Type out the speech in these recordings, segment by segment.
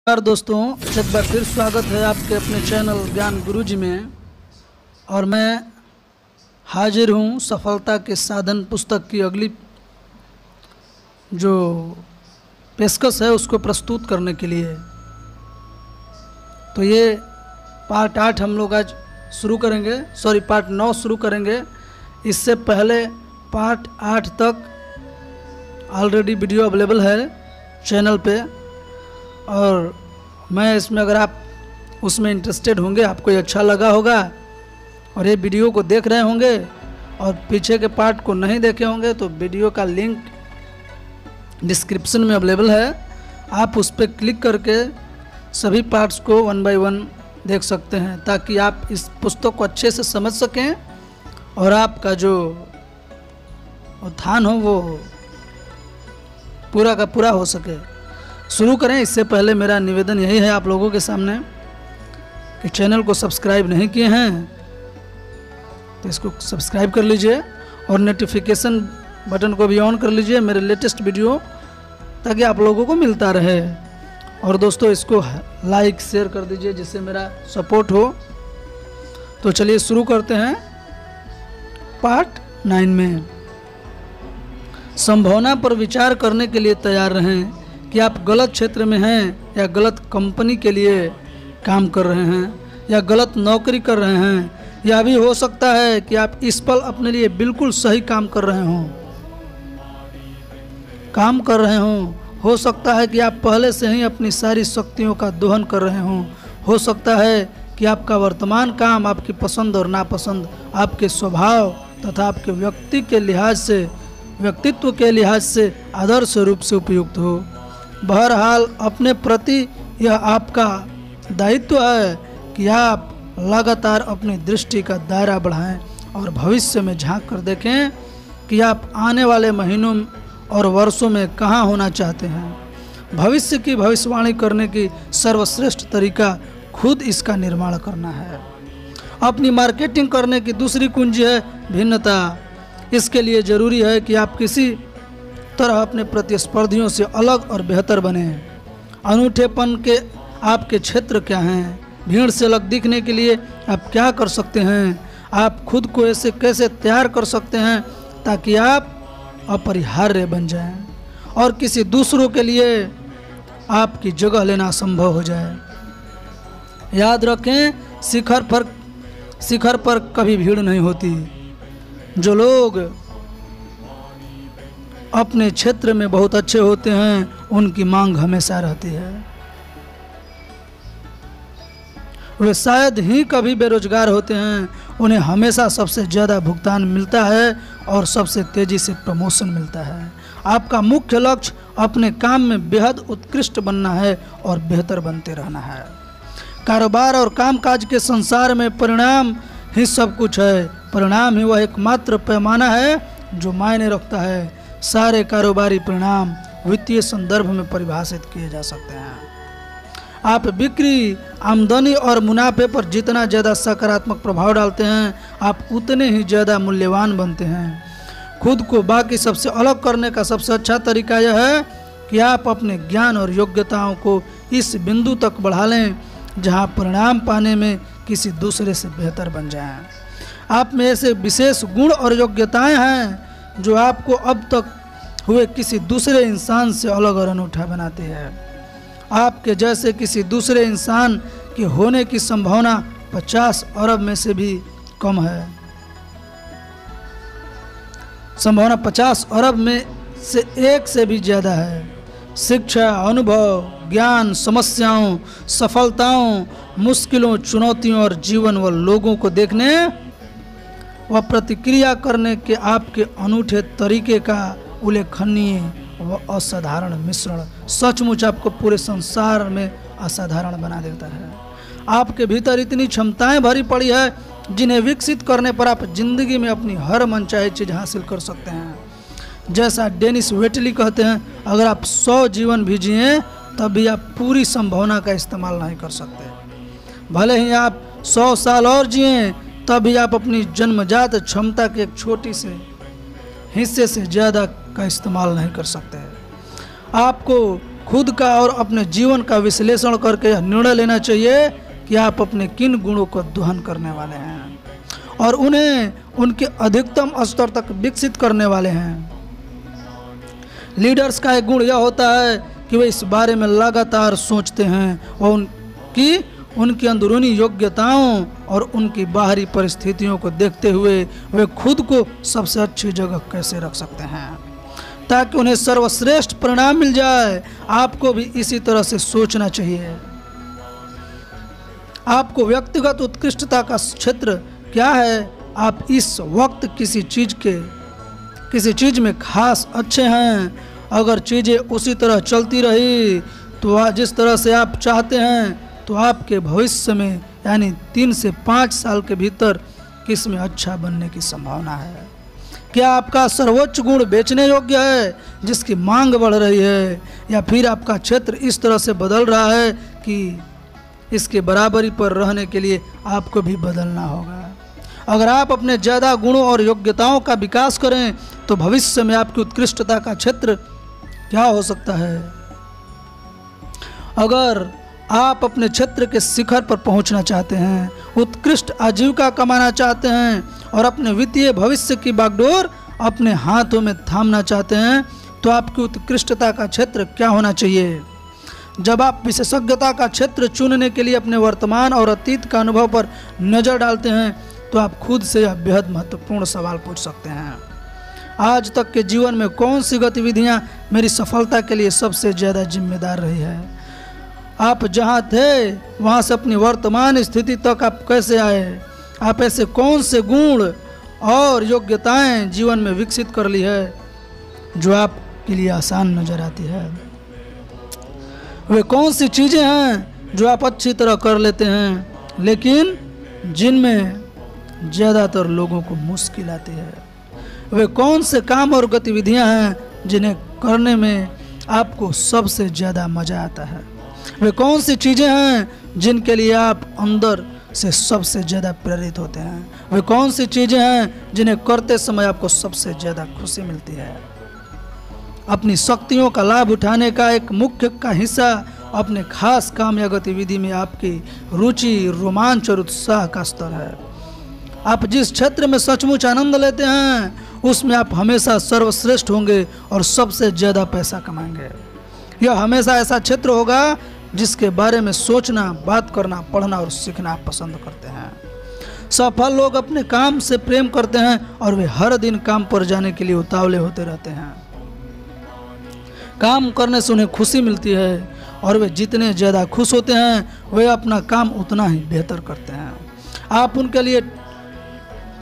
नमस्कार दोस्तों, एक बार फिर स्वागत है आपके अपने चैनल ज्ञान गुरुजी में। और मैं हाजिर हूँ सफलता के साधन पुस्तक की अगली जो पेशकश है उसको प्रस्तुत करने के लिए। तो ये पार्ट 8 हम लोग आज शुरू करेंगे, पार्ट 9 शुरू करेंगे। इससे पहले पार्ट 8 तक ऑलरेडी वीडियो अवेलेबल है चैनल पे, और मैं इसमें अगर आप उसमें इंटरेस्टेड होंगे, आपको ये अच्छा लगा होगा और ये वीडियो को देख रहे होंगे और पीछे के पार्ट को नहीं देखे होंगे, तो वीडियो का लिंक डिस्क्रिप्शन में अवेलेबल है। आप उस पर क्लिक करके सभी पार्ट्स को 1 बाय 1 देख सकते हैं, ताकि आप इस पुस्तक को अच्छे से समझ सकें और आपका जो उत्थान हो वो पूरा का पूरा हो सके। शुरू करें इससे पहले मेरा निवेदन यही है आप लोगों के सामने कि चैनल को सब्सक्राइब नहीं किए हैं तो इसको सब्सक्राइब कर लीजिए और नोटिफिकेशन बटन को भी ऑन कर लीजिए मेरे लेटेस्ट वीडियो, ताकि आप लोगों को मिलता रहे। और दोस्तों इसको लाइक शेयर कर दीजिए जिससे मेरा सपोर्ट हो। तो चलिए शुरू करते हैं पार्ट 9 में। संभावना पर विचार करने के लिए तैयार रहें कि आप गलत क्षेत्र में हैं या गलत कंपनी के लिए काम कर रहे हैं या गलत नौकरी कर रहे हैं। यह भी हो सकता है कि आप इस पल अपने लिए बिल्कुल सही काम कर रहे हों। हो सकता है कि आप पहले से ही अपनी सारी शक्तियों का दोहन कर रहे हों। हो सकता है कि आपका वर्तमान काम आपकी पसंद और नापसंद, आपके स्वभाव तथा आपके व्यक्तित्व के लिहाज से आदर्श रूप से उपयुक्त हो। बहरहाल अपने प्रति यह आपका दायित्व है कि आप लगातार अपनी दृष्टि का दायरा बढ़ाएं और भविष्य में झांक कर देखें कि आप आने वाले महीनों और वर्षों में कहां होना चाहते हैं। भविष्य की भविष्यवाणी करने की सर्वश्रेष्ठ तरीका खुद इसका निर्माण करना है। अपनी मार्केटिंग करने की दूसरी कुंजी है भिन्नता। इसके लिए जरूरी है कि आप किसी तरह अपने प्रतिस्पर्धियों से अलग और बेहतर बने। अनूठेपन के आपके क्षेत्र क्या हैं? भीड़ से अलग दिखने के लिए आप क्या कर सकते हैं? आप खुद को ऐसे कैसे तैयार कर सकते हैं ताकि आप अपरिहार्य बन जाएं और किसी दूसरों के लिए आपकी जगह लेना संभव हो जाए। याद रखें, शिखर पर कभी भीड़ नहीं होती। जो लोग अपने क्षेत्र में बहुत अच्छे होते हैं उनकी मांग हमेशा रहती है। वे शायद ही कभी बेरोजगार होते हैं, उन्हें हमेशा सबसे ज़्यादा भुगतान मिलता है और सबसे तेज़ी से प्रमोशन मिलता है। आपका मुख्य लक्ष्य अपने काम में बेहद उत्कृष्ट बनना है और बेहतर बनते रहना है। कारोबार और कामकाज के संसार में परिणाम ही सब कुछ है। परिणाम ही वह एकमात्र पैमाना है जो मायने रखता है। सारे कारोबारी परिणाम वित्तीय संदर्भ में परिभाषित किए जा सकते हैं। आप बिक्री, आमदनी और मुनाफे पर जितना ज़्यादा सकारात्मक प्रभाव डालते हैं, आप उतने ही ज़्यादा मूल्यवान बनते हैं। खुद को बाकी सबसे अलग करने का सबसे अच्छा तरीका यह है कि आप अपने ज्ञान और योग्यताओं को इस बिंदु तक बढ़ा लें जहां परिणाम पाने में किसी दूसरे से बेहतर बन जाएं। आप में ऐसे विशेष गुण और योग्यताएं हैं जो आपको अब तक हुए किसी दूसरे इंसान से अलग और अनूठा बनाते हैं। आपके जैसे किसी दूसरे इंसान के होने की संभावना 50 अरब में से भी कम है। संभावना 50 अरब में से एक से भी ज़्यादा है। शिक्षा, अनुभव, ज्ञान, समस्याओं, सफलताओं, मुश्किलों, चुनौतियों और जीवन व लोगों को देखने व प्रतिक्रिया करने के आपके अनूठे तरीके का उल्लेखनीय व असाधारण मिश्रण सचमुच आपको पूरे संसार में असाधारण बना देता है। आपके भीतर इतनी क्षमताएं भरी पड़ी है जिन्हें विकसित करने पर आप जिंदगी में अपनी हर मनचाही चीज़ हासिल कर सकते हैं। जैसा डेनिस वेटली कहते हैं, अगर आप 100 जीवन भी जिए तब भी आप पूरी संभावना का इस्तेमाल नहीं कर सकते। भले ही आप 100 साल और जिए तभी आप अपनी जन्मजात क्षमता के एक छोटी से हिस्से से ज़्यादा का इस्तेमाल नहीं कर सकते। आपको खुद का और अपने जीवन का विश्लेषण करके यह निर्णय लेना चाहिए कि आप अपने किन गुणों को दोहन करने वाले हैं और उन्हें उनके अधिकतम स्तर तक विकसित करने वाले हैं। लीडर्स का एक गुण यह होता है कि वे इस बारे में लगातार सोचते हैं और उनकी अंदरूनी योग्यताओं और उनकी बाहरी परिस्थितियों को देखते हुए वे खुद को सबसे अच्छी जगह कैसे रख सकते हैं ताकि उन्हें सर्वश्रेष्ठ परिणाम मिल जाए। आपको भी इसी तरह से सोचना चाहिए। आपको व्यक्तिगत उत्कृष्टता का क्षेत्र क्या है? आप इस वक्त किसी चीज में खास अच्छे हैं। अगर चीज़ें उसी तरह चलती रही तो जिस तरह से आप चाहते हैं तो आपके भविष्य में यानी 3 से 5 साल के भीतर किस में अच्छा बनने की संभावना है। क्या आपका सर्वोच्च गुण बेचने योग्य है जिसकी मांग बढ़ रही है, या फिर आपका क्षेत्र इस तरह से बदल रहा है कि इसके बराबरी पर रहने के लिए आपको भी बदलना होगा। अगर आप अपने ज़्यादा गुणों और योग्यताओं का विकास करें तो भविष्य में आपकी उत्कृष्टता का क्षेत्र क्या हो सकता है। अगर आप अपने क्षेत्र के शिखर पर पहुंचना चाहते हैं, उत्कृष्ट आजीविका कमाना चाहते हैं और अपने वित्तीय भविष्य की बागडोर अपने हाथों में थामना चाहते हैं तो आपकी उत्कृष्टता का क्षेत्र क्या होना चाहिए। जब आप विशेषज्ञता का क्षेत्र चुनने के लिए अपने वर्तमान और अतीत का अनुभव पर नज़र डालते हैं तो आप खुद से यह बेहद महत्वपूर्ण सवाल पूछ सकते हैं। आज तक के जीवन में कौन सी गतिविधियां मेरी सफलता के लिए सबसे ज़्यादा जिम्मेदार रही है। आप जहां थे वहां से अपनी वर्तमान स्थिति तक आप कैसे आए। आप ऐसे कौन से गुण और योग्यताएं जीवन में विकसित कर ली है जो आपके लिए आसान नज़र आती है। वे कौन सी चीज़ें हैं जो आप अच्छी तरह कर लेते हैं लेकिन जिनमें ज़्यादातर लोगों को मुश्किल आती है। वे कौन से काम और गतिविधियां हैं जिन्हें करने में आपको सबसे ज़्यादा मज़ा आता है। वे कौन सी चीज़ें हैं जिनके लिए आप अंदर से सबसे ज़्यादा प्रेरित होते हैं। वे कौन सी चीज़ें हैं जिन्हें करते समय आपको सबसे ज़्यादा खुशी मिलती है। अपनी शक्तियों का लाभ उठाने का एक मुख्य का हिस्सा अपने खास काम या गतिविधि में आपकी रुचि, रोमांच और उत्साह का स्तर है। आप जिस क्षेत्र में सचमुच आनंद लेते हैं उसमें आप हमेशा सर्वश्रेष्ठ होंगे और सबसे ज़्यादा पैसा कमाएंगे। यह हमेशा ऐसा क्षेत्र होगा जिसके बारे में सोचना, बात करना, पढ़ना और सीखना आप पसंद करते हैं। सफल लोग अपने काम से प्रेम करते हैं और वे हर दिन काम पर जाने के लिए उतावले होते रहते हैं। काम करने से उन्हें खुशी मिलती है और वे जितने ज़्यादा खुश होते हैं वे अपना काम उतना ही बेहतर करते हैं।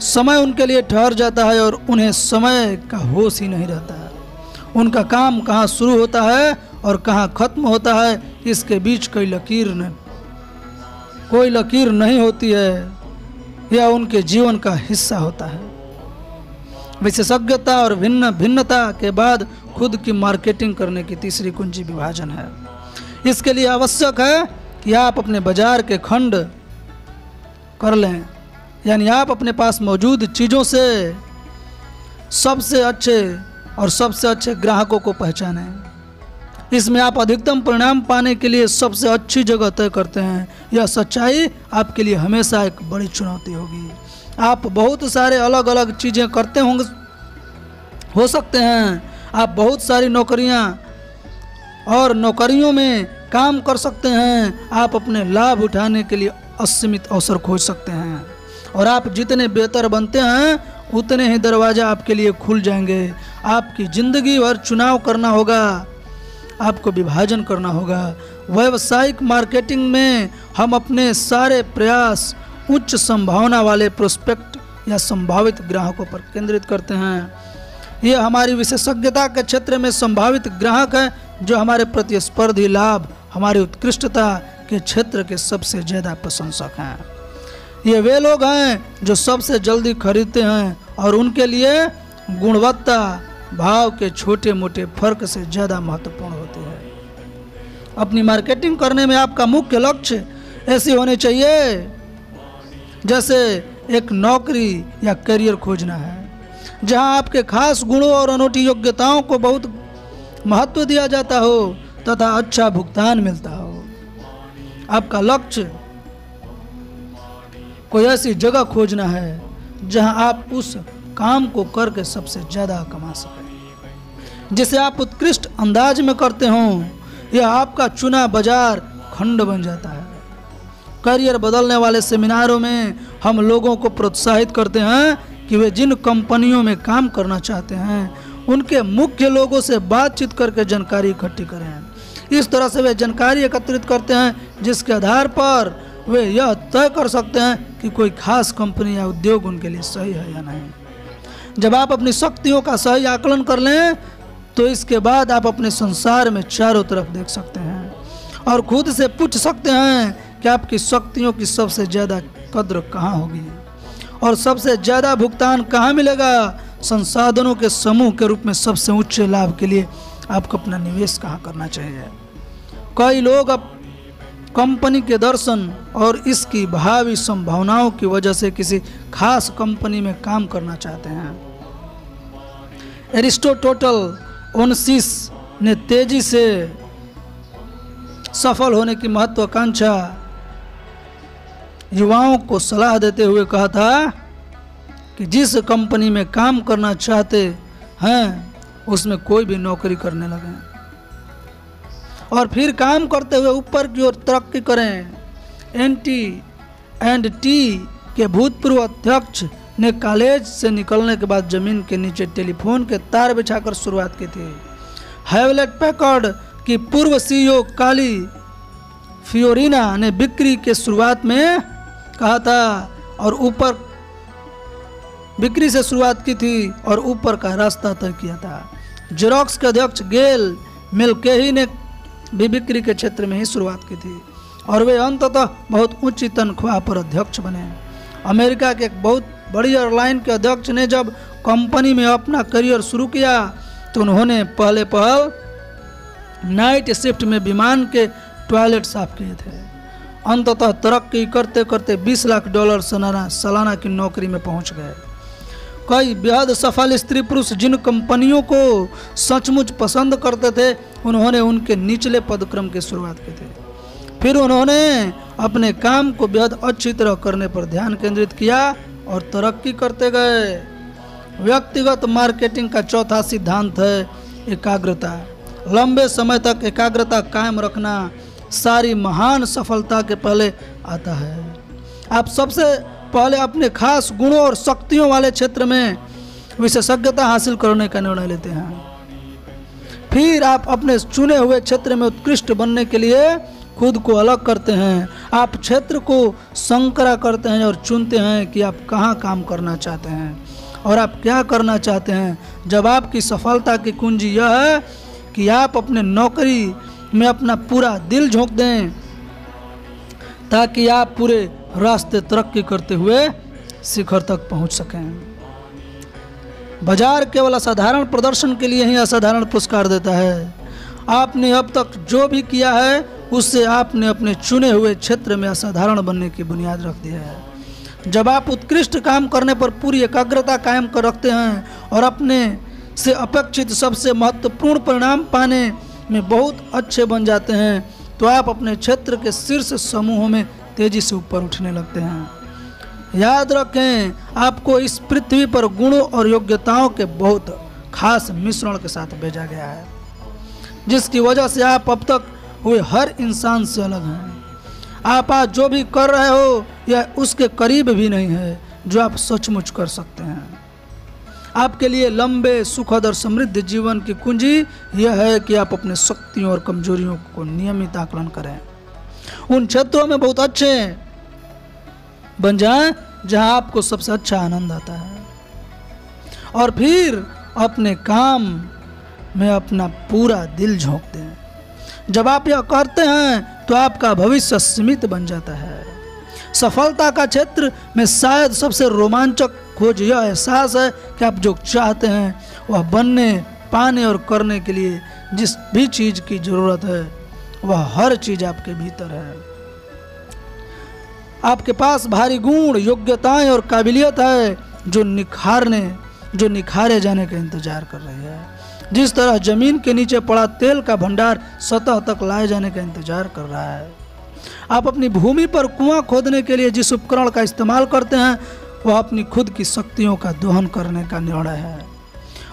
समय उनके लिए ठहर जाता है और उन्हें समय का होश ही नहीं रहता है। उनका काम कहाँ शुरू होता है और कहाँ खत्म होता है इसके बीच कोई लकीर नहीं होती है। यह उनके जीवन का हिस्सा होता है। विशेषज्ञता और भिन्नता के बाद खुद की मार्केटिंग करने की तीसरी कुंजी विभाजन है। इसके लिए आवश्यक है कि आप अपने बाजार के खंड कर लें, यानी आप अपने पास मौजूद चीज़ों से सबसे अच्छे ग्राहकों को पहचानें। इसमें आप अधिकतम परिणाम पाने के लिए सबसे अच्छी जगह तय करते हैं। यह सच्चाई आपके लिए हमेशा एक बड़ी चुनौती होगी। आप बहुत सारे अलग अलग चीज़ें करते हो सकते हैं। आप बहुत सारी नौकरियों में काम कर सकते हैं। आप अपने लाभ उठाने के लिए असीमित अवसर खोज सकते हैं और आप जितने बेहतर बनते हैं उतने ही दरवाज़ा आपके लिए खुल जाएंगे। आपकी ज़िंदगी भर चुनाव करना होगा, आपको विभाजन करना होगा। व्यावसायिक मार्केटिंग में हम अपने सारे प्रयास उच्च संभावना वाले प्रोस्पेक्ट या संभावित ग्राहकों पर केंद्रित करते हैं। ये हमारी विशेषज्ञता के क्षेत्र में संभावित ग्राहक हैं जो हमारे प्रतिस्पर्धी लाभ, हमारी उत्कृष्टता के क्षेत्र के सबसे ज़्यादा प्रशंसक हैं। ये वे लोग हैं जो सबसे जल्दी खरीदते हैं और उनके लिए गुणवत्ता भाव के छोटे मोटे फर्क से ज़्यादा महत्वपूर्ण होती है। अपनी मार्केटिंग करने में आपका मुख्य लक्ष्य ऐसी होनी चाहिए जैसे एक नौकरी या करियर खोजना है जहां आपके खास गुणों और अनूठी योग्यताओं को बहुत महत्व दिया जाता हो। तथा अच्छा भुगतान मिलता हो। आपका लक्ष्य कोई ऐसी जगह खोजना है जहां आप उस काम को करके सबसे ज़्यादा कमा सकें, जिसे आप उत्कृष्ट अंदाज में करते हों। यह आपका चुना बाजार खंड बन जाता है। करियर बदलने वाले सेमिनारों में हम लोगों को प्रोत्साहित करते हैं कि वे जिन कंपनियों में काम करना चाहते हैं उनके मुख्य लोगों से बातचीत करके जानकारी इकट्ठी करें। इस तरह से वे जानकारी एकत्रित करते हैं जिसके आधार पर वे यह तय कर सकते हैं कि कोई खास कंपनी या उद्योग उनके लिए सही है या नहीं। जब आप अपनी शक्तियों का सही आकलन कर लें तो इसके बाद आप अपने संसार में चारों तरफ देख सकते हैं और खुद से पूछ सकते हैं कि आपकी शक्तियों की सबसे ज़्यादा कद्र कहाँ होगी और सबसे ज़्यादा भुगतान कहाँ मिलेगा। संसाधनों के समूह के रूप में सबसे उच्च लाभ के लिए आपको अपना निवेश कहाँ करना चाहिए। कई लोग अब कंपनी के दर्शन और इसकी भावी संभावनाओं की वजह से किसी खास कंपनी में काम करना चाहते हैं। एरिस्टोटल ओनसिस ने तेजी से सफल होने की महत्वाकांक्षा युवाओं को सलाह देते हुए कहा था कि जिस कंपनी में काम करना चाहते हैं उसमें कोई भी नौकरी करने लगे और फिर काम करते हुए ऊपर की ओर तरक्की करें। NT&T के भूतपूर्व अध्यक्ष ने कॉलेज से निकलने के बाद जमीन के नीचे टेलीफोन के तार बिछाकर शुरुआत की थी। हेवलेट पैकर्ड की पूर्व CEO काली फियोरिना ने बिक्री के शुरुआत में कहा था और ऊपर बिक्री से शुरुआत की थी और ऊपर का रास्ता तय किया था। जेरोक्स के अध्यक्ष गेल मिल्केही ने भी बिक्री के क्षेत्र में ही शुरुआत की थी और वे अंततः बहुत ऊंची तनख्वाह पर अध्यक्ष बने। अमेरिका के एक बहुत बड़ी एयरलाइन के अध्यक्ष ने जब कंपनी में अपना करियर शुरू किया तो उन्होंने पहल नाइट शिफ्ट में विमान के टॉयलेट साफ किए थे। अंततः तरक्की करते करते $20 लाख सालाना की नौकरी में पहुंच गए। कई बेहद सफल स्त्री पुरुष जिन कंपनियों को सचमुच पसंद करते थे उन्होंने उनके निचले पदक्रम की शुरुआत की थी। फिर उन्होंने अपने काम को बेहद अच्छी तरह करने पर ध्यान केंद्रित किया और तरक्की करते गए। व्यक्तिगत मार्केटिंग का चौथा सिद्धांत है एकाग्रता। लंबे समय तक एकाग्रता कायम रखना सारी महान सफलता के पहले आता है। आप सबसे पहले अपने खास गुणों और शक्तियों वाले क्षेत्र में विशेषज्ञता हासिल करने का निर्णय लेते हैं। फिर आप अपने चुने हुए क्षेत्र में उत्कृष्ट बनने के लिए खुद को अलग करते हैं। आप क्षेत्र को संकरा करते हैं और चुनते हैं कि आप कहाँ काम करना चाहते हैं और आप क्या करना चाहते हैं। जब आपकी सफलता की कुंजी यह है कि आप अपने नौकरी में अपना पूरा दिल झोंक दें ताकि आप पूरे रास्ते तरक्की करते हुए शिखर तक पहुंच सकें। बाजार केवल असाधारण प्रदर्शन के लिए ही असाधारण पुरस्कार देता है। आपने अब तक जो भी किया है उससे आपने अपने चुने हुए क्षेत्र में असाधारण बनने की बुनियाद रख दी है। जब आप उत्कृष्ट काम करने पर पूरी एकाग्रता कायम कर रखते हैं और अपने से अपेक्षित सबसे महत्वपूर्ण परिणाम पाने में बहुत अच्छे बन जाते हैं तो आप अपने क्षेत्र के शीर्ष समूहों में तेजी से ऊपर उठने लगते हैं। याद रखें, आपको इस पृथ्वी पर गुणों और योग्यताओं के बहुत खास मिश्रण के साथ भेजा गया है जिसकी वजह से आप अब तक हुए हर इंसान से अलग हैं। आप आज जो भी कर रहे हो यह उसके करीब भी नहीं है जो आप सचमुच कर सकते हैं। आपके लिए लंबे सुखद और समृद्ध जीवन की कुंजी यह है कि आप अपने शक्तियों और कमजोरियों को नियमित आकलन करें। उन क्षेत्रों में बहुत अच्छे बन जाएं जहां आपको सबसे अच्छा आनंद आता है और फिर अपने काम में अपना पूरा दिल झोंक दें। जब आप यह करते हैं तो आपका भविष्य सीमित बन जाता है। सफलता का क्षेत्र में शायद सबसे रोमांचक खोज यह एहसास है कि आप जो चाहते हैं वह बनने, पाने और करने के लिए जिस भी चीज़ की ज़रूरत है वह हर चीज़ आपके भीतर है। आपके पास भारी गुण, योग्यताएं और काबिलियत है जो निखारे जाने का इंतजार कर रही है। जिस तरह जमीन के नीचे पड़ा तेल का भंडार सतह तक लाए जाने का इंतजार कर रहा है। आप अपनी भूमि पर कुआं खोदने के लिए जिस उपकरण का इस्तेमाल करते हैं वह अपनी खुद की शक्तियों का दोहन करने का निर्णय है।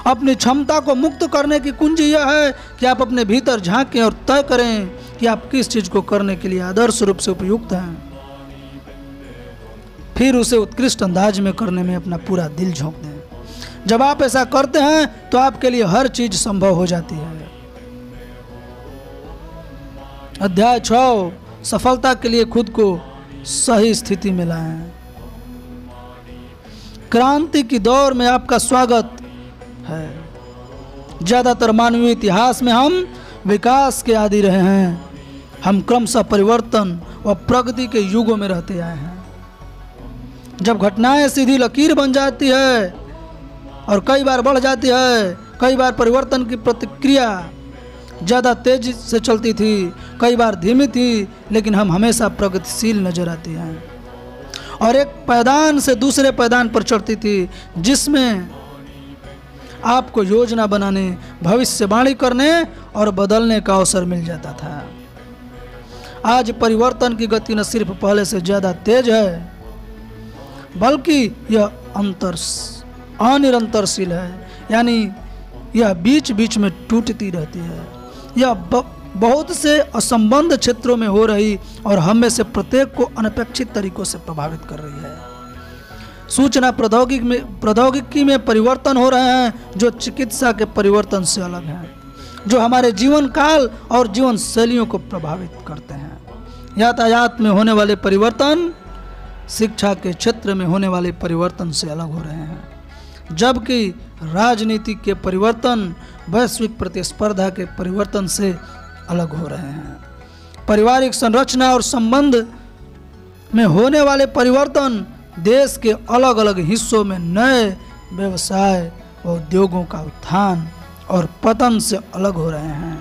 अपनी क्षमता को मुक्त करने की कुंजी यह है कि आप अपने भीतर झांकें और तय करें कि आप किस चीज को करने के लिए आदर्श रूप से उपयुक्त हैं, फिर उसे उत्कृष्ट अंदाज में करने में अपना पूरा दिल झोंक दें। जब आप ऐसा करते हैं तो आपके लिए हर चीज संभव हो जाती है। अध्याय 6, सफलता के लिए खुद को सही स्थिति में लाएं। क्रांति की दौर में आपका स्वागत है। ज्यादातर मानवीय इतिहास में हम विकास के आदी रहे हैं। हम क्रमशः परिवर्तन व प्रगति के युगों में रहते आए हैं। जब घटनाएं सीधी लकीर बन जाती है और कई बार बढ़ जाती है, कई बार परिवर्तन की प्रतिक्रिया ज़्यादा तेजी से चलती थी, कई बार धीमी थी, लेकिन हम हमेशा प्रगतिशील नजर आते हैं और एक पैदान से दूसरे पैदान पर चढ़ती थी, जिसमें आपको योजना बनाने, भविष्यवाणी करने और बदलने का अवसर मिल जाता था। आज परिवर्तन की गति न सिर्फ पहले से ज़्यादा तेज है, बल्कि यह अनिरंतरशील है, यानी यह बीच बीच में टूटती रहती है। यह बहुत से असंबद्ध क्षेत्रों में हो रही और हम में से प्रत्येक को अनपेक्षित तरीकों से प्रभावित कर रही है। सूचना प्रौद्योगिकी में परिवर्तन हो रहे हैं जो चिकित्सा के परिवर्तन से अलग हैं, जो हमारे जीवन काल और जीवन शैलियों को प्रभावित करते हैं। यातायात में होने वाले परिवर्तन शिक्षा के क्षेत्र में होने वाले परिवर्तन से अलग हो रहे हैं, जबकि राजनीति के परिवर्तन वैश्विक प्रतिस्पर्धा के परिवर्तन से अलग हो रहे हैं। पारिवारिक संरचना और संबंध में होने वाले परिवर्तन देश के अलग अलग हिस्सों में नए व्यवसाय और उद्योगों का उत्थान और पतन से अलग हो रहे हैं।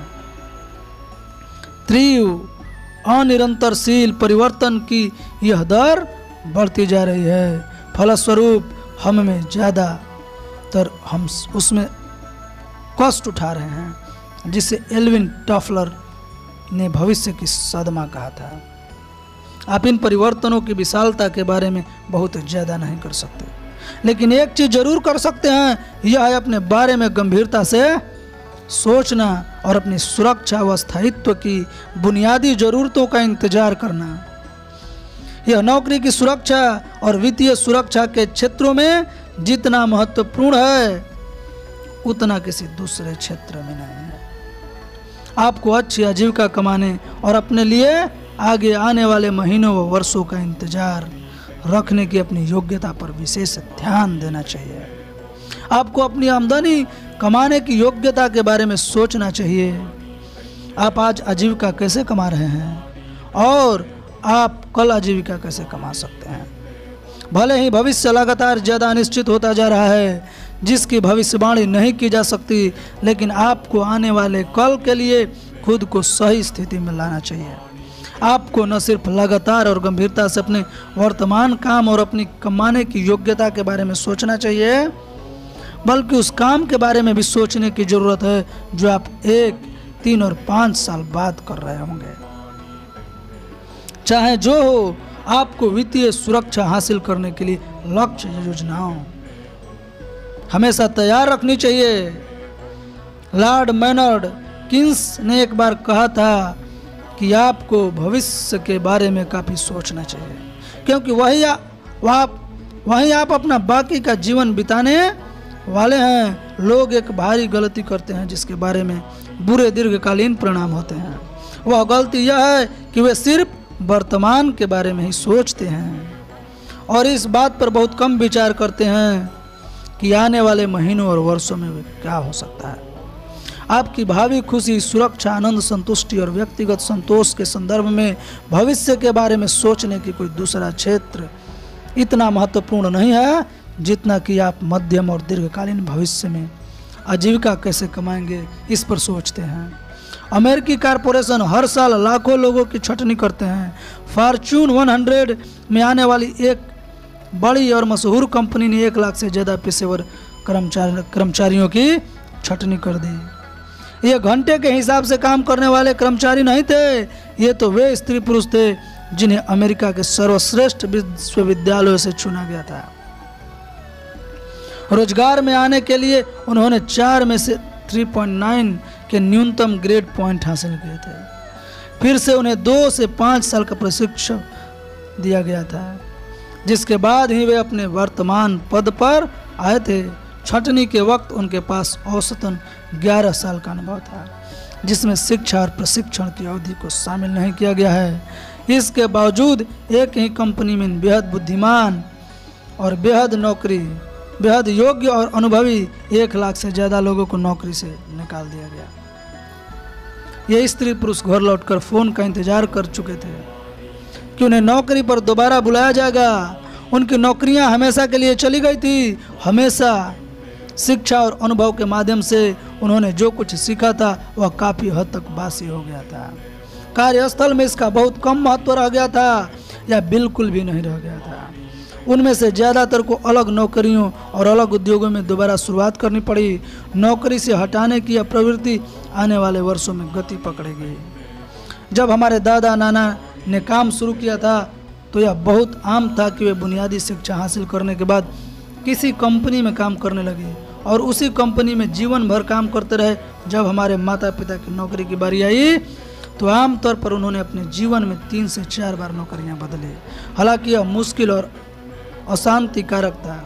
तीव्र अनिरंतरशील परिवर्तन की यह दर बढ़ती जा रही है। फलस्वरूप हम में ज़्यादातर हम उसमें कष्ट उठा रहे हैं, जिसे एल्विन टॉफलर ने भविष्य की सदमा कहा था। आप इन परिवर्तनों की विशालता के बारे में बहुत ज़्यादा नहीं कर सकते, लेकिन एक चीज़ जरूर कर सकते हैं, यह है अपने बारे में गंभीरता से सोचना और अपनी सुरक्षा व स्थायित्व की बुनियादी ज़रूरतों का इंतजार करना। यह नौकरी की सुरक्षा और वित्तीय सुरक्षा के क्षेत्रों में जितना महत्वपूर्ण है उतना किसी दूसरे क्षेत्र में नहीं है। आपको अच्छी आजीविका कमाने और अपने लिए आगे आने वाले महीनों व वर्षों का इंतजार रखने की अपनी योग्यता पर विशेष ध्यान देना चाहिए। आपको अपनी आमदनी कमाने की योग्यता के बारे में सोचना चाहिए। आप आज आजीविका कैसे कमा रहे हैं और आप कल आजीविका कैसे कमा सकते हैं। भले ही भविष्य लगातार ज़्यादा अनिश्चित होता जा रहा है, जिसकी भविष्यवाणी नहीं की जा सकती, लेकिन आपको आने वाले कल के लिए खुद को सही स्थिति में लाना चाहिए। आपको न सिर्फ लगातार और गंभीरता से अपने वर्तमान काम और अपनी कमाने की योग्यता के बारे में सोचना चाहिए, बल्कि उस काम के बारे में भी सोचने की ज़रूरत है जो आप 1, 3 और 5 साल बाद कर रहे होंगे। चाहे जो हो, आपको वित्तीय सुरक्षा हासिल करने के लिए लक्ष्य योजनाओं हमेशा तैयार रखनी चाहिए। लॉर्ड मैनर्ड किन्स ने एक बार कहा था कि आपको भविष्य के बारे में काफ़ी सोचना चाहिए, क्योंकि वहीं आप अपना बाकी का जीवन बिताने वाले हैं। लोग एक भारी गलती करते हैं जिसके बारे में बुरे दीर्घकालीन परिणाम होते हैं। वह गलती यह है कि वे सिर्फ वर्तमान के बारे में ही सोचते हैं और इस बात पर बहुत कम विचार करते हैं कि आने वाले महीनों और वर्षों में क्या हो सकता है। आपकी भावी खुशी, सुरक्षा, आनंद, संतुष्टि और व्यक्तिगत संतोष के संदर्भ में भविष्य के बारे में सोचने की कोई दूसरा क्षेत्र इतना महत्वपूर्ण नहीं है जितना कि आप मध्यम और दीर्घकालीन भविष्य में आजीविका कैसे कमाएंगे इस पर सोचते हैं। अमेरिकी कॉरपोरेशन हर साल लाखों लोगों की छटनी करते हैं। फॉर्च्यून 100 में आने वाली एक बड़ी और मशहूर कंपनी ने 1 लाख से ज़्यादा पेशेवर कर्मचारियों की छटनी कर दी। ये घंटे के हिसाब से काम करने वाले कर्मचारी नहीं थे, ये तो वे स्त्री पुरुष थे जिन्हें अमेरिका के सर्वश्रेष्ठ विश्वविद्यालयों से चुना गया था। रोजगार में आने के लिए उन्होंने 4 में से 3.9 के न्यूनतम ग्रेड पॉइंट हासिल किए थे। फिर से उन्हें 2 से 5 साल का प्रशिक्षण दिया गया था, जिसके बाद ही वे अपने वर्तमान पद पर आए थे। छटनी के वक्त उनके पास औसतन 11 साल का अनुभव था, जिसमें शिक्षा और प्रशिक्षण की अवधि को शामिल नहीं किया गया है। इसके बावजूद एक ही कंपनी में बेहद बुद्धिमान और बेहद योग्य और अनुभवी 1 लाख से ज़्यादा लोगों को नौकरी से निकाल दिया गया। ये स्त्री पुरुष घर लौटकर फ़ोन का इंतजार कर चुके थे कि उन्हें नौकरी पर दोबारा बुलाया जाएगा। उनकी नौकरियां हमेशा के लिए चली गई थी। हमेशा शिक्षा और अनुभव के माध्यम से उन्होंने जो कुछ सीखा था वह काफ़ी हद तक बासी हो गया था। कार्यस्थल में इसका बहुत कम महत्व रह गया था या बिल्कुल भी नहीं रह गया था। उनमें से ज़्यादातर को अलग नौकरियों और अलग उद्योगों में दोबारा शुरुआत करनी पड़ी। नौकरी से हटाने की यह प्रवृत्ति आने वाले वर्षों में गति पकड़ेगी। जब हमारे दादा नाना ने काम शुरू किया था तो यह बहुत आम था कि वे बुनियादी शिक्षा हासिल करने के बाद किसी कंपनी में काम करने लगे और उसी कंपनी में जीवन भर काम करते रहे। जब हमारे माता पिता की नौकरी की बारी आई तो आमतौर पर उन्होंने अपने जीवन में 3 से 4 बार नौकरियां बदली। हालांकि यह मुश्किल और अशांतिकारक था।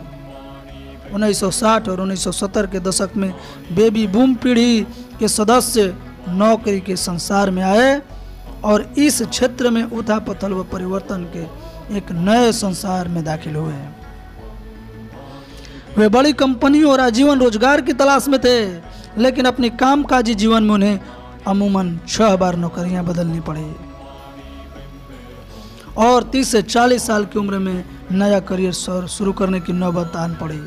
1960 और 1970 के दशक में बेबी बूम पीढ़ी के सदस्य नौकरी के संसार में आए और इस क्षेत्र में उथापथल व परिवर्तन के एक नए संसार में दाखिल हुए। वे बड़ी कंपनियों और आजीवन रोजगार की तलाश में थे, लेकिन अपनी कामकाजी जीवन में उन्हें अमूमन 6 बार नौकरियां बदलनी पड़ी और 30 से 40 साल की उम्र में नया करियर शुरू करने की नौबत आन पड़ी।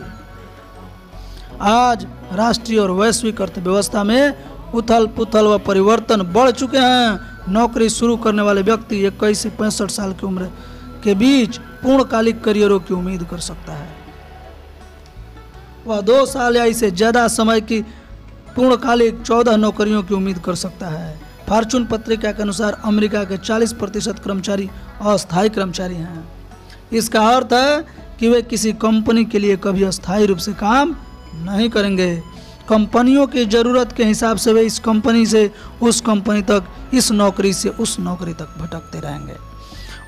आज राष्ट्रीय और वैश्विक अर्थव्यवस्था में उथल पुथल व परिवर्तन बढ़ चुके हैं। नौकरी शुरू करने वाले व्यक्ति 21 से 65 साल की उम्र के बीच पूर्णकालिक करियरों की उम्मीद कर सकता है। वह 2 साल या इससे ज़्यादा समय की पूर्णकालिक 14 नौकरियों की उम्मीद कर सकता है। फॉर्च्यून पत्रिका के अनुसार अमेरिका के 40% कर्मचारी अस्थायी कर्मचारी हैं। इसका अर्थ है कि वे किसी कंपनी के लिए कभी अस्थायी रूप से काम नहीं करेंगे। कंपनियों की ज़रूरत के हिसाब से वे इस कंपनी से उस कंपनी तक, इस नौकरी से उस नौकरी तक भटकते रहेंगे।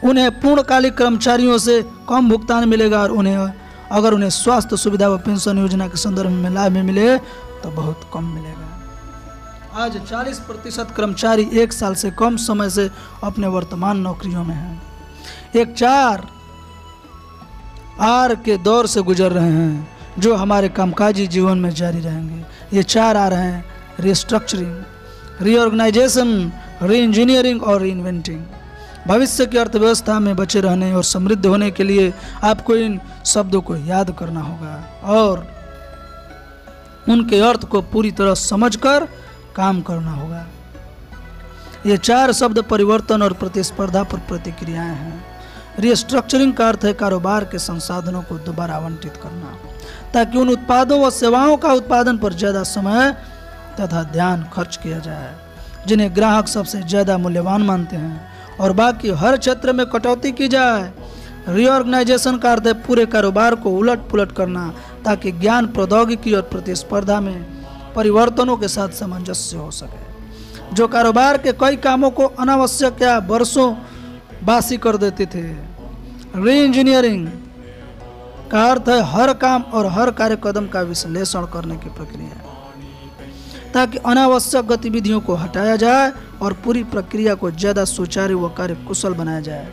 उन्हें पूर्णकालिक कर्मचारियों से कम भुगतान मिलेगा और अगर उन्हें स्वास्थ्य सुविधा व पेंशन योजना के संदर्भ में लाभ में मिले तो बहुत कम मिलेगा। आज 40% कर्मचारी 1 साल से कम समय से अपने वर्तमान नौकरियों में हैं। एक 4R के दौर से गुजर रहे हैं जो हमारे कामकाजी जीवन में जारी रहेंगे। ये 4R हैं: रिस्ट्रक्चरिंग, रीऑर्गेनाइजेशन, री इंजीनियरिंग और री इन्वेंटिंग। भविष्य की अर्थव्यवस्था में बचे रहने और समृद्ध होने के लिए आपको इन शब्दों को याद करना होगा और उनके अर्थ को पूरी तरह समझकर काम करना होगा। ये 4 शब्द परिवर्तन और प्रतिस्पर्धा पर प्रतिक्रियाएं हैं। रिस्ट्रक्चरिंग का अर्थ है कारोबार के संसाधनों को दोबारा आवंटित करना ताकि उन उत्पादों व सेवाओं का उत्पादन पर ज़्यादा समय तथा ध्यान खर्च किया जाए जिन्हें ग्राहक सबसे ज़्यादा मूल्यवान मानते हैं और बाकी हर क्षेत्र में कटौती की जाए। रीऑर्गेनाइजेशन का अर्थ है पूरे कारोबार को उलट पुलट करना ताकि ज्ञान, प्रौद्योगिकी और प्रतिस्पर्धा में परिवर्तनों के साथ सामंजस्य हो सके। जो कारोबार के कई कामों को अनावश्यक या वर्षों बासी कर देते थे। री इंजीनियरिंग का अर्थ है हर काम और हर कार्य कदम का विश्लेषण करने की प्रक्रिया ताकि अनावश्यक गतिविधियों को हटाया जाए और पूरी प्रक्रिया को ज़्यादा सुचारू व कार्य कुशल बनाया जाए।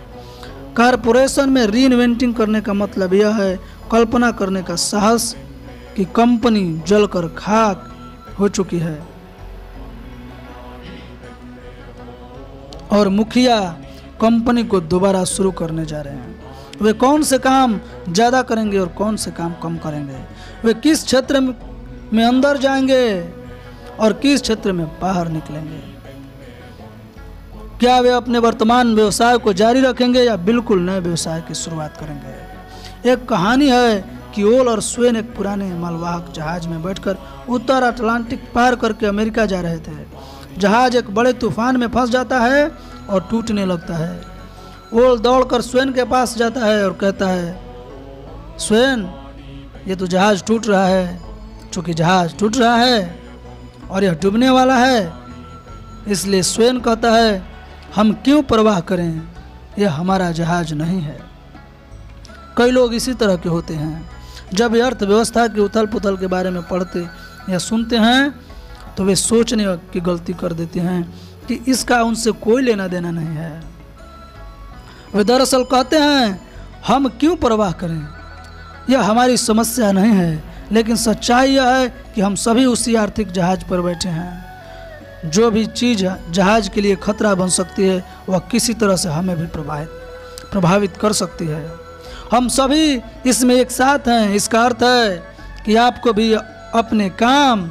कारपोरेशन में री इन्वेंटिंग करने का मतलब यह है कल्पना करने का साहस कि कंपनी जलकर खाक हो चुकी है और मुखिया कंपनी को दोबारा शुरू करने जा रहे हैं। वे कौन से काम ज़्यादा करेंगे और कौन से काम कम करेंगे, वे किस क्षेत्र में अंदर जाएंगे और किस क्षेत्र में बाहर निकलेंगे। क्या वे अपने वर्तमान व्यवसाय को जारी रखेंगे या बिल्कुल नए व्यवसाय की शुरुआत करेंगे। एक कहानी है कियोल और स्वेन एक पुराने मालवाहक जहाज में बैठकर उत्तर अटलांटिक पार करके अमेरिका जा रहे थे। जहाज एक बड़े तूफान में फंस जाता है और टूटने लगता है। ओल दौड़कर स्वेन के पास जाता है और कहता है, स्वेन, ये तो जहाज टूट रहा है। चूंकि जहाज टूट रहा है और यह डूबने वाला है, इसलिए स्वेन कहता है, हम क्यों परवाह करें, यह हमारा जहाज नहीं है। कई लोग इसी तरह के होते हैं। जब ये अर्थव्यवस्था की उथल पुथल के बारे में पढ़ते या सुनते हैं तो वे सोचने की गलती कर देते हैं कि इसका उनसे कोई लेना देना नहीं है। वे दरअसल कहते हैं, हम क्यों परवाह करें, यह हमारी समस्या नहीं है। लेकिन सच्चाई यह है कि हम सभी उसी आर्थिक जहाज पर बैठे हैं। जो भी चीज़ जहाज के लिए खतरा बन सकती है वह किसी तरह से हमें भी प्रभावित कर सकती है। हम सभी इसमें एक साथ हैं। इसका अर्थ है कि आपको भी अपने काम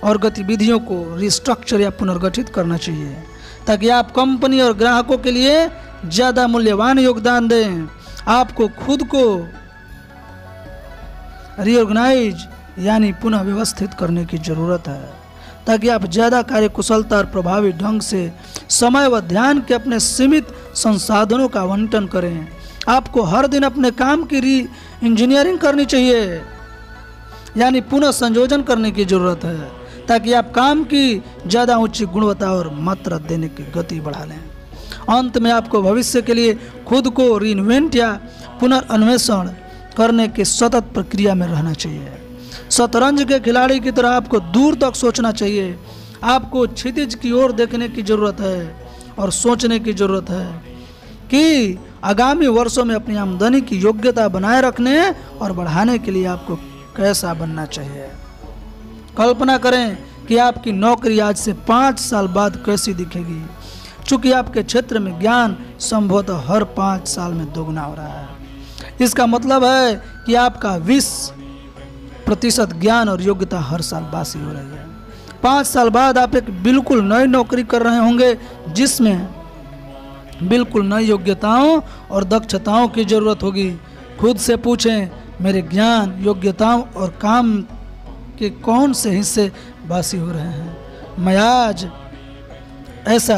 और गतिविधियों को रिस्ट्रक्चर या पुनर्गठित करना चाहिए ताकि आप कंपनी और ग्राहकों के लिए ज़्यादा मूल्यवान योगदान दें। आपको खुद को रीऑर्गेनाइज यानी पुनः व्यवस्थित करने की ज़रूरत है ताकि आप ज़्यादा कार्यकुशलता और प्रभावी ढंग से समय व ध्यान के अपने सीमित संसाधनों का आवंटन करें। आपको हर दिन अपने काम की री इंजीनियरिंग करनी चाहिए यानी पुनः संयोजन करने की ज़रूरत है ताकि आप काम की ज़्यादा ऊंची गुणवत्ता और मात्रा देने की गति बढ़ा लें। अंत में आपको भविष्य के लिए खुद को रीइन्वेंट या पुनर्न्वेषण करने की सतत प्रक्रिया में रहना चाहिए। शतरंज के खिलाड़ी की तरह आपको दूर तक सोचना चाहिए। आपको क्षितिज की ओर देखने की ज़रूरत है और सोचने की ज़रूरत है कि आगामी वर्षों में अपनी आमदनी की योग्यता बनाए रखने और बढ़ाने के लिए आपको कैसा बनना चाहिए। कल्पना करें कि आपकी नौकरी आज से 5 साल बाद कैसी दिखेगी। चूँकि आपके क्षेत्र में ज्ञान संभवतः हर 5 साल में दोगुना हो रहा है। इसका मतलब है कि आपका 20% ज्ञान और योग्यता हर साल बासी हो रही है। 5 साल बाद आप एक बिल्कुल नई नौकरी कर रहे होंगे जिसमें बिल्कुल नई योग्यताओं और दक्षताओं की ज़रूरत होगी। खुद से पूछें, मेरे ज्ञान, योग्यताओं और काम के कौन से हिस्से बासी हो रहे हैं। मैं आज ऐसा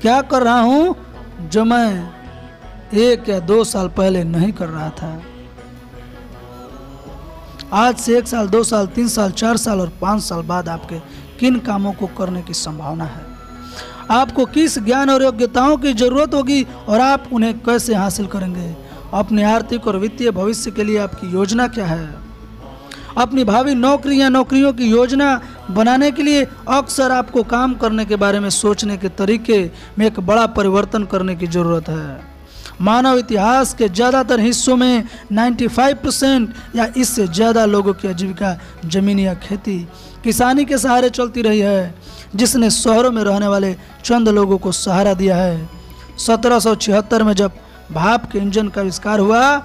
क्या कर रहा हूँ जो मैं 1 या 2 साल पहले नहीं कर रहा था। आज से 1 साल, 2 साल, 3 साल, 4 साल और 5 साल बाद आपके किन कामों को करने की संभावना है। आपको किस ज्ञान और योग्यताओं की जरूरत होगी और आप उन्हें कैसे हासिल करेंगे। अपने आर्थिक और वित्तीय भविष्य के लिए आपकी योजना क्या है। अपनी भावी नौकरी या नौकरियों की योजना बनाने के लिए अक्सर आपको काम करने के बारे में सोचने के तरीके में एक बड़ा परिवर्तन करने की ज़रूरत है। मानव इतिहास के ज़्यादातर हिस्सों में 95% या इससे ज़्यादा लोगों की आजीविका जमीन या खेती किसानी के सहारे चलती रही है, जिसने शहरों में रहने वाले चंद लोगों को सहारा दिया है। 1776 में जब भाप के इंजन का आविष्कार हुआ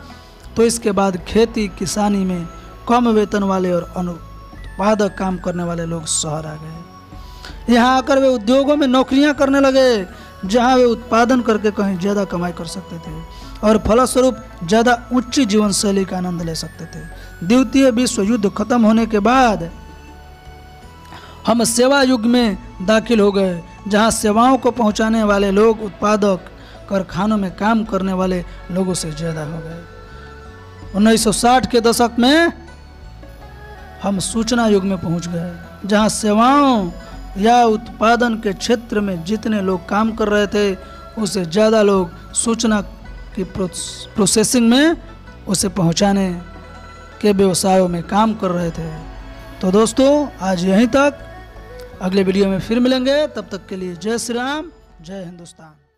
तो इसके बाद खेती किसानी में कम वेतन वाले और अनुत्पादक काम करने वाले लोग शहर आ गए। यहाँ आकर वे उद्योगों में नौकरियाँ करने लगे जहाँ वे उत्पादन करके कहीं ज़्यादा कमाई कर सकते थे और फलस्वरूप ज़्यादा उच्च जीवन शैली का आनंद ले सकते थे। द्वितीय विश्व युद्ध खत्म होने के बाद हम सेवा युग में दाखिल हो गए, जहाँ सेवाओं को पहुँचाने वाले लोग उत्पादक कारखानों में काम करने वाले लोगों से ज़्यादा हो गए। 1960 के दशक में हम सूचना युग में पहुँच गए, जहाँ सेवाओं या उत्पादन के क्षेत्र में जितने लोग काम कर रहे थे उससे ज़्यादा लोग सूचना की प्रोसेसिंग में उसे पहुंचाने के व्यवसायों में काम कर रहे थे। तो दोस्तों आज यहीं तक, अगले वीडियो में फिर मिलेंगे। तब तक के लिए जय श्री राम, जय हिंदुस्तान।